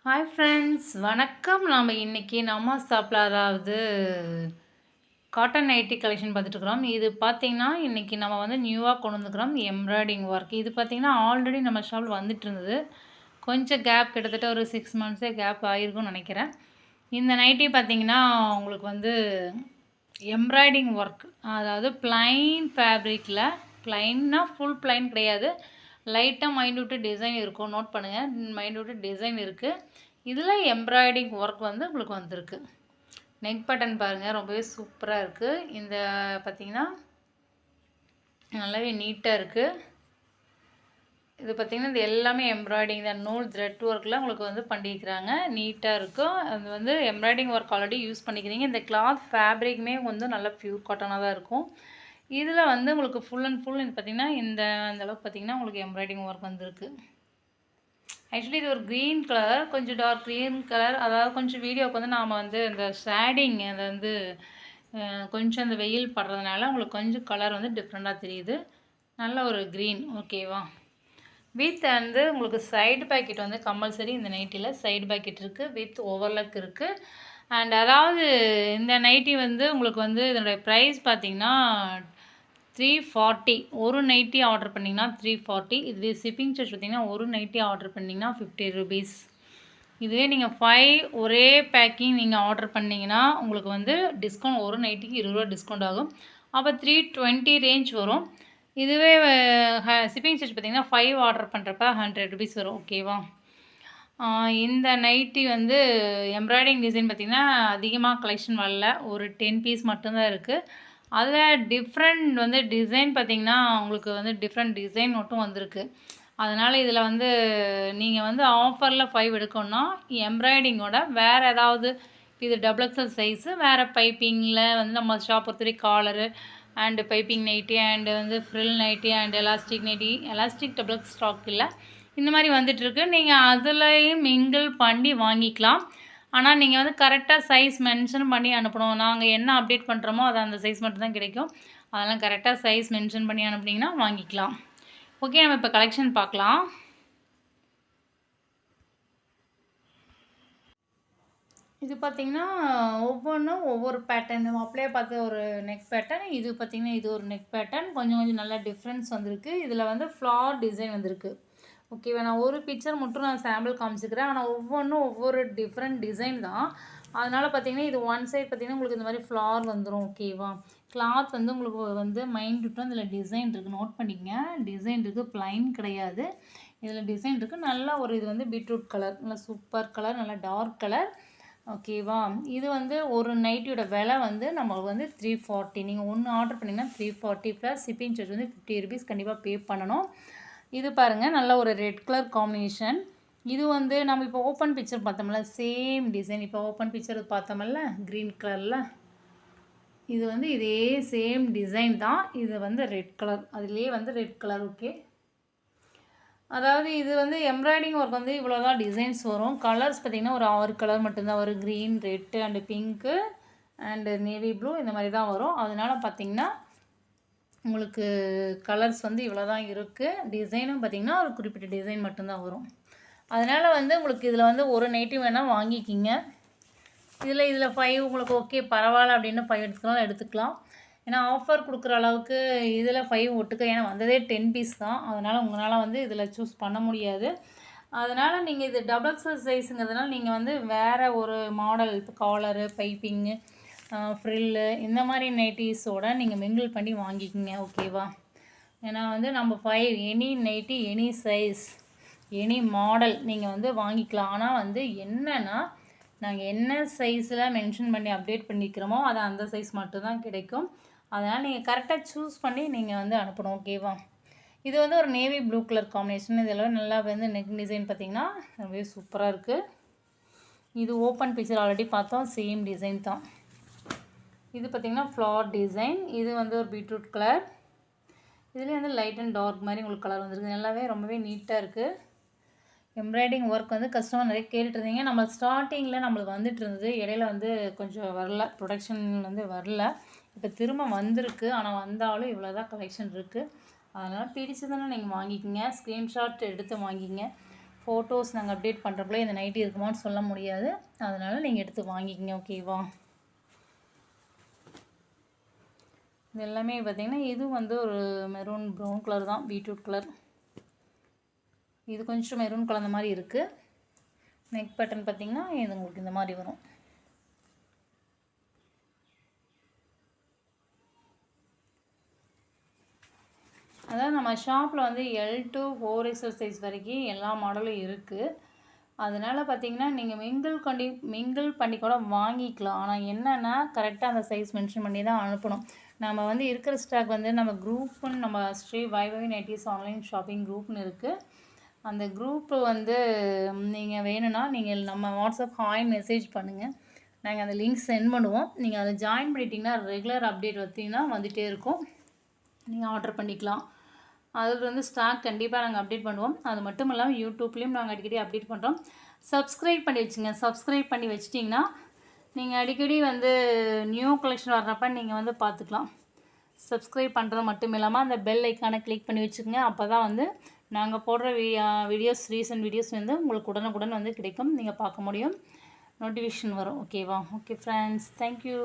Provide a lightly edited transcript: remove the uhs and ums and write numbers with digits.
Hi friends, வணக்கம். நாம் இன்றைக்கி நம்ம ஷாப்பில் அதாவது காட்டன் நைட்டி கலெக்ஷன் பார்த்துட்ருக்குறோம். இது பார்த்திங்கன்னா இன்றைக்கி நம்ம வந்து நியூவாக கொண்டு வந்துக்கிறோம் எம்ப்ராய்டிங் ஒர்க். இது பார்த்திங்கன்னா ஆல்ரெடி நம்ம ஷாப்பில் வந்துட்டு இருந்தது. கொஞ்சம் கேப் கிட்டத்தட்ட ஒரு 6 மந்த்ஸே கேப் ஆகிருக்கும்னு நினைக்கிறேன். இந்த நைட்டி பார்த்திங்கன்னா உங்களுக்கு வந்து எம்ப்ராய்டிங் ஒர்க், அதாவது ப்ளைன் ஃபேப்ரிக்கில், ப்ளைன்னா ஃபுல் ப்ளைன் கிடையாது, லைட்டாக மைன்யூட்டு டிசைன் இருக்கும். நோட் பண்ணுங்கள், மைன்யூட்டு டிசைன் இருக்குது. இதில் எம்ப்ராய்டிங் ஒர்க் வந்து உங்களுக்கு வந்திருக்கு. நெக் பட்டன் பாருங்கள், ரொம்பவே சூப்பராக இருக்குது. இந்த பார்த்திங்கன்னா நல்லாவே நீட்டாக இருக்குது. இது பார்த்திங்கன்னா இது எல்லாமே எம்ப்ராய்டிங் தான். நூல் த்ரெட் ஒர்க்கில் உங்களுக்கு வந்து பண்ணிக்கிறாங்க. நீட்டாக இருக்கும். அது வந்து எம்ப்ராய்டிங் ஒர்க் ஆல்ரெடி யூஸ் பண்ணிக்கிறீங்க. இந்த கிளாத் ஃபேப்ரிக்குமே வந்து நல்லா ப்யூர் காட்டனாக தான் இருக்கும். இதில் வந்து உங்களுக்கு ஃபுல் அண்ட் ஃபுல் இது பார்த்திங்கன்னா அந்த அளவுக்கு பார்த்திங்கன்னா உங்களுக்கு எம்ப்ராய்டிங் ஒர்க் வந்திருக்கு. ஆக்சுவலி இது ஒரு க்ரீன் கலர், கொஞ்சம் டார்க் க்ரீன் கலர். அதாவது கொஞ்சம் வீடியோவுக்கு வந்து நாம் வந்து இந்த ஷேடிங் அதை வந்து கொஞ்சம் அந்த வெயில் படுறதுனால உங்களுக்கு கொஞ்சம் கலர் வந்து டிஃப்ரெண்ட்டாக தெரியுது. நல்ல ஒரு க்ரீன், ஓகேவா. வித் வந்து உங்களுக்கு சைடு பாக்கெட் வந்து கம்பல்சரி இந்த நைட்டியில் சைடு பாக்கெட் இருக்குது, வித் ஓவர்லக் இருக்குது. அண்ட் அதாவது இந்த நைட்டி வந்து உங்களுக்கு வந்து இதனுடைய ப்ரைஸ் பார்த்திங்கன்னா 340. ஒரு நைட்டி ஆர்டர் பண்ணிங்கன்னா 340. இதுவே ஷிப்பிங் சார்ஜ் பார்த்திங்கன்னா ஒரு நைட்டி ஆர்டர் பண்ணிங்கன்னா 50 rupees. இதுவே நீங்கள் 5 ஒரே பேக்கிங் நீங்கள் ஆர்டர் பண்ணிங்கன்னா உங்களுக்கு வந்து டிஸ்கவுண்ட், ஒரு நைட்டிக்கு 20 ரூபா டிஸ்கவுண்ட் ஆகும். அப்போ 320 ரேஞ்ச் வரும். இதுவே ஷிப்பிங் சார்ஜ் பார்த்திங்கன்னா 5 ஆர்டர் பண்ணுறப்ப 100 rupees வரும், ஓகேவா. இந்த நைட்டி வந்து எம்ப்ராய்டிங் டிசைன் பார்த்திங்கன்னா அதிகமாக கலெக்ஷன் வரல, ஒரு 10 பீஸ் மட்டும்தான் இருக்குது. அதில் டிஃப்ரெண்ட் வந்து டிசைன் பார்த்திங்கன்னா உங்களுக்கு வந்து டிஃப்ரெண்ட் டிசைன் மட்டும் வந்திருக்கு. அதனால் இதில் வந்து நீங்கள் வந்து ஆஃபரில் 5 எடுக்கணுன்னா எம்ப்ராய்டிங்கோட வேறு ஏதாவது, இது டபுள் எக்ஸல் சைஸு, வேறு பைப்பிங்கில் வந்து நம்ம ஷாப் பொறுத்தவரைக்கும் collar and piping nighty and வந்து frill nighty and elastic nighty, elastic double X stock இல்லை, இந்த மாதிரி வந்துட்டுருக்கு. நீங்கள் அதுலேயும் மிங்கிள் பண்ணி வாங்கிக்கலாம். ஆனால் நீங்கள் வந்து கரெக்டாக சைஸ் மென்ஷன் பண்ணி அனுப்பணும். நாங்கள் என்ன அப்டேட் பண்ணுறோமோ அது அந்த சைஸ் மட்டும் தான் கிடைக்கும். அதெல்லாம் கரெக்டாக சைஸ் மென்ஷன் பண்ணி அனுப்புனீங்கன்னா வாங்கிக்கலாம். ஓகே, நம்ம இப்போ கலெக்ஷன் பார்க்கலாம். இது பார்த்திங்கன்னா ஒவ்வொன்றும் ஒவ்வொரு பேட்டர்ன். நம்ம அப்படியே பார்த்து ஒரு நெக் பேட்டர்ன், இது பார்த்திங்கன்னா இது ஒரு நெக் பேட்டர்ன். கொஞ்சம் கொஞ்சம் நல்லா டிஃப்ரென்ஸ் வந்திருக்கு. இதில் வந்து ஃப்ளார் டிசைன் வந்திருக்கு, ஓகேவா. நான் ஒரு பிக்சர் மட்டும் நான் சாம்பிள் காமிச்சிக்கிறேன். ஆனால் ஒவ்வொன்றும் ஒவ்வொரு டிஃப்ரெண்ட் டிசைன் தான். அதனால் பார்த்திங்கன்னா இது ஒன் சைட் பார்த்திங்கன்னா உங்களுக்கு இந்த மாதிரி ஃப்ளார் வந்துடும், ஓகேவா. கிளாத் வந்து உங்களுக்கு வந்து மைன்யூட்டாக இதில் டிசைன் இருக்குது, நோட் பண்ணிக்கங்க. டிசைன் இருக்குது, ப்ளைன் கிடையாது. இதில் டிசைன் இருக்குது. நல்லா ஒரு இது வந்து பீட்ரூட் கலர், நல்லா சூப்பர் கலர், நல்லா டார்க் கலர், ஓகேவா. இது வந்து ஒரு நைட்டியோட விலை வந்து நமக்கு வந்து 340. நீங்கள் ஒன்று ஆர்டர் பண்ணிங்கன்னா 340 ப்ளஸ் ஷிப்பிங் சார்ஜ் வந்து 50 rupees கண்டிப்பாக பே பண்ணணும். இது பாருங்கள், நல்ல ஒரு ரெட் கலர் காம்பினேஷன். இது வந்து நம்ம இப்போ ஓப்பன் பிக்சர் பார்த்தோம்ல, சேம் டிசைன். இப்போ ஓப்பன் பிக்சர் பார்த்தோம்ல க்ரீன் கலரில், இது வந்து இதே சேம் டிசைன் தான். இது வந்து ரெட் கலர், அதுலேயே வந்து ரெட் கலர், ஓகே. அதாவது இது வந்து எம்ப்ராய்டிங் ஒர்க் வந்து இவ்வளோ தான் டிசைன்ஸ் வரும். கலர்ஸ் பார்த்திங்கன்னா ஒரு 6 கலர் மட்டும்தான் வரும். Green, red and pink and navy blue, இந்த மாதிரி தான் வரும். அதனால் பார்த்திங்கன்னா உங்களுக்கு கலர்ஸ் வந்து இவ்வளோ தான் இருக்குது. டிசைனும் பார்த்திங்கன்னா ஒரு குறிப்பிட்ட டிசைன் மட்டும்தான் வரும். அதனால் வந்து உங்களுக்கு இதில் வந்து ஒரு நைட்டி வேணால் வாங்கிக்கிங்க. இதில் 5 உங்களுக்கு ஓகே பரவாயில்ல அப்படின்னு 5 எடுத்துக்கலாம். ஏன்னா ஆஃபர் கொடுக்குற அளவுக்கு இதில் 5 ஒட்டுக்க, ஏன்னா வந்ததே 10 பீஸ் தான். அதனால் உங்களால் வந்து இதில் சூஸ் பண்ண முடியாது. அதனால் நீங்கள் இது டபுள் எக்ஸல் சைஸுங்கிறதுனால நீங்கள் வந்து வேறு ஒரு மாடல், இப்போ காலரு, பைப்பிங்கு, ஃப்ரில்லு, இந்த மாதிரி நைட்டிஸோடு நீங்கள் மிங்கிள் பண்ணி வாங்கிக்கிங்க, ஓகேவா. ஏன்னா வந்து நம்ம 5 any nighty, any size, any model நீங்கள் வந்து வாங்கிக்கலாம். ஆனால் வந்து என்னென்னா நாங்கள் என்ன சைஸில் மென்ஷன் பண்ணி அப்டேட் பண்ணிக்கிறோமோ அது அந்த சைஸ் மட்டும்தான் கிடைக்கும். அதனால் நீங்கள் கரெக்டாக சூஸ் பண்ணி நீங்கள் வந்து அனுப்பணும், ஓகேவா. இது வந்து ஒரு நேவி ப்ளூ கலர் காம்பினேஷன். இதெல்லாம் நல்லா வந்து நெக் டிசைன் பார்த்திங்கன்னா ரொம்பவே சூப்பராக இருக்குது. இது ஓப்பன் பிக்சர் ஆல்ரெடி பார்த்தோம், சேம் டிசைன் தான். இது பார்த்திங்கன்னா ஃப்ளார் டிசைன். இது வந்து ஒரு பீட்ரூட் கலர். இதுலேயே வந்து லைட் அண்ட் டார்க் மாதிரி உங்களுக்கு கலர் வந்துருக்கு. நல்லாவே ரொம்பவே நீட்டாக இருக்குது. எம்ப்ராய்டிங் ஒர்க் வந்து கஸ்டமர் நிறைய கேட்டுருந்தீங்க. நம்ம ஸ்டார்டிங்கில் நம்மளுக்கு வந்துட்டு இருந்தது, இடையில வந்து கொஞ்சம் வரல, ப்ரொடக்ஷன் வந்து வரல. இப்போ திரும்ப வந்திருக்கு. ஆனால் வந்தாலும் இவ்வளோ தான் கலெக்ஷன் இருக்குது. அதனால் பிடிச்சதுன்னா நீங்கள் வாங்கிக்கிங்க, ஸ்க்ரீன்ஷாட் எடுத்து வாங்கிங்க. ஃபோட்டோஸ் நாங்கள் அப்டேட் பண்ணுறப்பல இந்த நைட்டி இருக்குமான்னு சொல்ல முடியாது, அதனால் நீங்கள் எடுத்து வாங்கிக்கிங்க. ஓகேவா? இது எல்லாமே பார்த்திங்கன்னா இது வந்து ஒரு மெரூன் ப்ரௌன் கலர் தான், பீட்ரூட் கலர். இது கொஞ்சம் மெரூன் கலந்த மாதிரி இருக்குது. நெக் பட்டன் பார்த்திங்கன்னா இது உங்களுக்கு இந்த மாதிரி வரும். அதாவது நம்ம ஷாப்பில் வந்து L to 4XL சைஸ் வரைக்கும் எல்லா மாடலும் இருக்குது. அதனால் பார்த்திங்கன்னா நீங்கள் மிங்கிள் பண்ணி கூட வாங்கிக்கலாம். ஆனால் என்னென்னா கரெக்டாக அந்த சைஸ் மென்ஷன் பண்ணி தான் அனுப்பணும். நம்ம வந்து இருக்கிற ஸ்டாக் வந்து நம்ம குரூப்புன்னு நம்ம Sri Vaibhavi nighties online shopping குரூப்னு இருக்குது. அந்த குரூப்பு வந்து நீங்கள் வேணும்னா நீங்கள் நம்ம வாட்ஸ்அப் ஹாய் மெசேஜ் பண்ணுங்கள். நாங்கள் அந்த லிங்க் சென்ட் பண்ணுவோம். நீங்கள் அதை ஜாயின் பண்ணிட்டீங்கன்னா ரெகுலர் அப்டேட் வந்தீங்கன்னா வந்துகிட்டே இருக்கும். நீங்கள் ஆர்டர் பண்ணிக்கலாம். அதில் வந்து ஸ்டாக் கண்டிப்பாக நாங்கள் அப்டேட் பண்ணுவோம். அது மட்டும் இல்லாமல் யூடியூப்லேயும் நாங்கள் அடிக்கடி அப்டேட் பண்ணுறோம். சப்ஸ்கிரைப் பண்ணி வச்சுங்க. சப்ஸ்கிரைப் பண்ணி வச்சிட்டிங்கன்னா நீங்கள் அடிக்கடி வந்து நியூ கலெக்ஷன் வர்றப்ப நீங்கள் வந்து பார்த்துக்கலாம். சப்ஸ்கிரைப் பண்ணுறது மட்டும் இல்லாமல் அந்த பெல் ஐக்கானை கிளிக் பண்ணி வச்சுக்கோங்க. அப்போ தான் வந்து நாங்கள் போடுற வீடியோஸ் ரீசன்ட் வீடியோஸ் வந்து உங்களுக்கு உடனுக்குடன் வந்து கிடைக்கும். நீங்கள் பார்க்க முடியும், நோட்டிஃபிகேஷன் வரும். ஓகேவா? Okay friends, thank you.